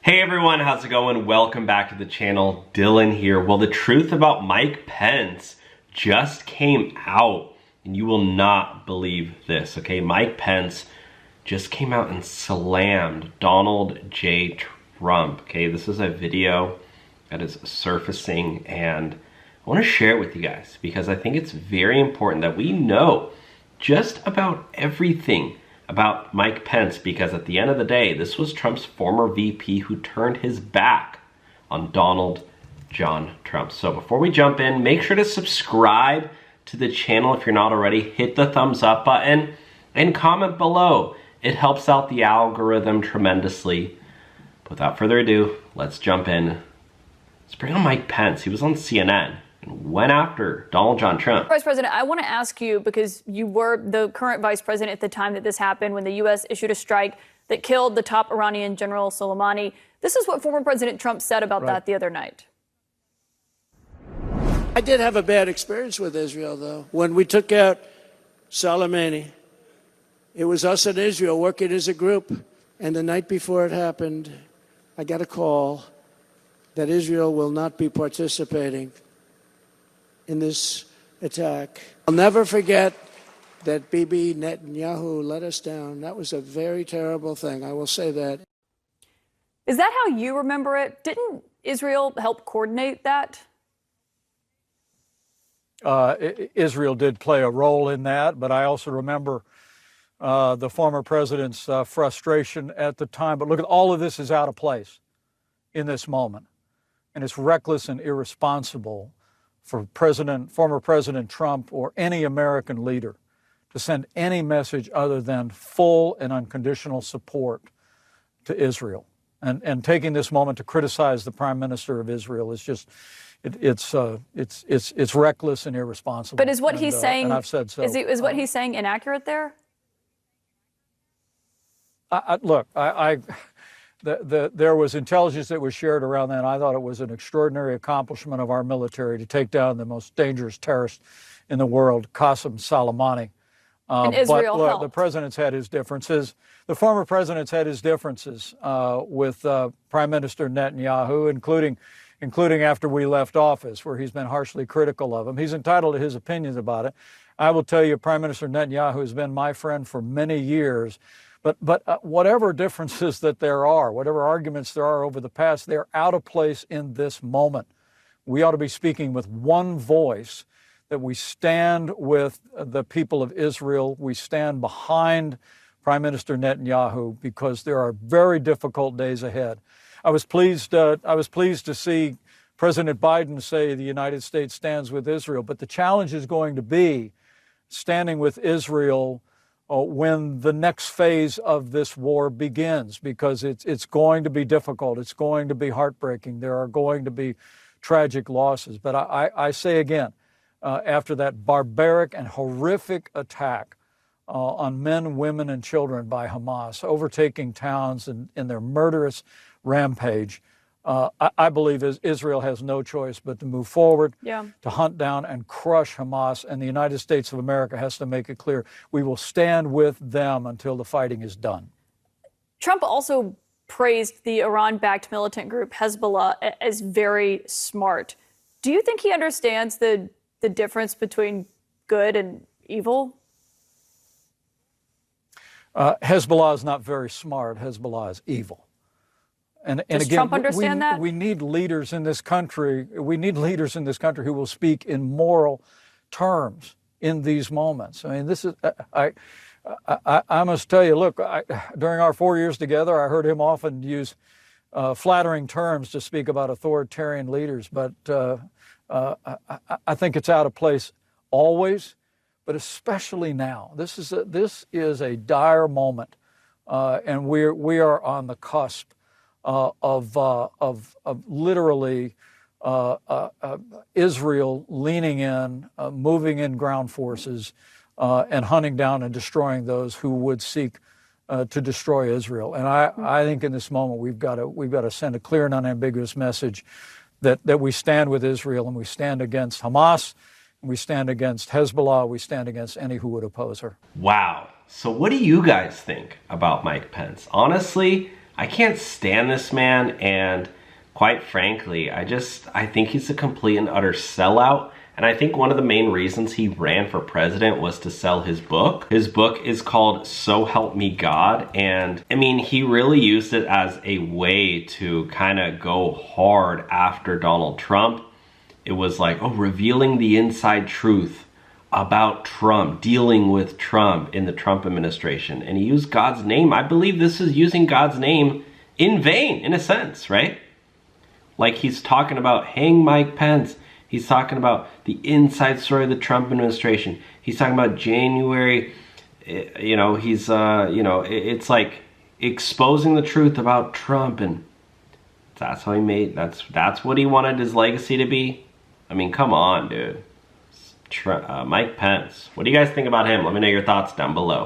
Hey everyone, how's it going? Welcome back to the channel. Dylan here. Well, the truth about Mike Pence just came out, and you will not believe this, okay? Mike Pence just came out and slammed Donald J. Trump, okay? This is a video that is surfacing, and I want to share it with you guys because I think it's very important that we know just about everything about Mike Pence, because at the end of the day, this was Trump's former VP who turned his back on Donald John Trump. So before we jump in, make sure to subscribe to the channel if you're not already. Hit the thumbs up button and comment below. It helps out the algorithm tremendously. Without further ado, let's jump in. Let's bring on Mike Pence. He was on CNN. Went after Donald John Trump. Vice President, I want to ask you, because you were the current vice president at the time that this happened, when the U.S. issued a strike that killed the top Iranian general Soleimani. This is what former President Trump said about that the other night. I did have a bad experience with Israel, though. When we took out Soleimani, it was us and Israel working as a group. And the night before it happened, I got a call that Israel will not be participating in this attack. I'll never forget that Bibi Netanyahu let us down. That was a very terrible thing. I will say that. Is that how you remember it? Didn't Israel help coordinate that? Israel did play a role in that, but I also remember the former president's frustration at the time. But look, all of this is out of place in this moment, and it's reckless and irresponsible for former President Trump or any American leader to send any message other than full and unconditional support to Israel. And taking this moment to criticize the Prime Minister of Israel is just, it's reckless and irresponsible. But is what he's saying, and I've said so. Is what he's saying inaccurate there? Look, there was intelligence that was shared around that. I thought it was an extraordinary accomplishment of our military to take down the most dangerous terrorist in the world, Qasem Soleimani. And Israel but helped. The president's had his differences. The former president's had his differences with Prime Minister Netanyahu, including after we left office, where he's been harshly critical of him. He's entitled to his opinions about it. I will tell you, Prime Minister Netanyahu has been my friend for many years. But whatever differences that there are, whatever arguments there are over the past, they're out of place in this moment. We ought to be speaking with one voice, that we stand with the people of Israel. We stand behind Prime Minister Netanyahu, because there are very difficult days ahead. I was pleased to see President Biden say the United States stands with Israel, but the challenge is going to be standing with Israel when the next phase of this war begins, because it's going to be difficult. It's going to be heartbreaking. There are going to be tragic losses. But I say again, after that barbaric and horrific attack on men, women, and children by Hamas, overtaking towns in their murderous rampage, I believe Israel has no choice but to move forward, to hunt down and crush Hamas, and the United States of America has to make it clear we will stand with them until the fighting is done. Trump also praised the Iran-backed militant group Hezbollah as very smart. Do you think he understands the difference between good and evil? Hezbollah is not very smart. Hezbollah is evil. And Does again, Trump understand that? We need leaders in this country. We need leaders in this country who will speak in moral terms in these moments. I mean, this is, I must tell you, look, during our 4 years together, I heard him often use flattering terms to speak about authoritarian leaders. But I think it's out of place always, but especially now. This is a dire moment, and we are on the cusp of literally Israel leaning in, moving in ground forces, and hunting down and destroying those who would seek to destroy Israel. And I think in this moment we've got to send a clear and unambiguous message that we stand with Israel, and we stand against Hamas, and we stand against Hezbollah, we stand against any who would oppose her. Wow. So what do you guys think about Mike Pence? Honestly, I can't stand this man, and quite frankly, I think he's a complete and utter sellout. And I think one of the main reasons he ran for president was to sell his book. His book is called So Help Me God. And I mean, he really used it as a way to kind of go hard after Donald Trump. It was like, oh, revealing the inside truth about Trump, dealing with Trump in the Trump administration. And he used God's name. I believe this is using God's name in vain, in a sense, right? Like he's talking about hang Mike Pence. He's talking about the inside story of the Trump administration. He's talking about January, it's like exposing the truth about Trump, and that's how he made, that's what he wanted his legacy to be. I mean, come on, dude. Mike Pence. What do you guys think about him? Let me know your thoughts down below.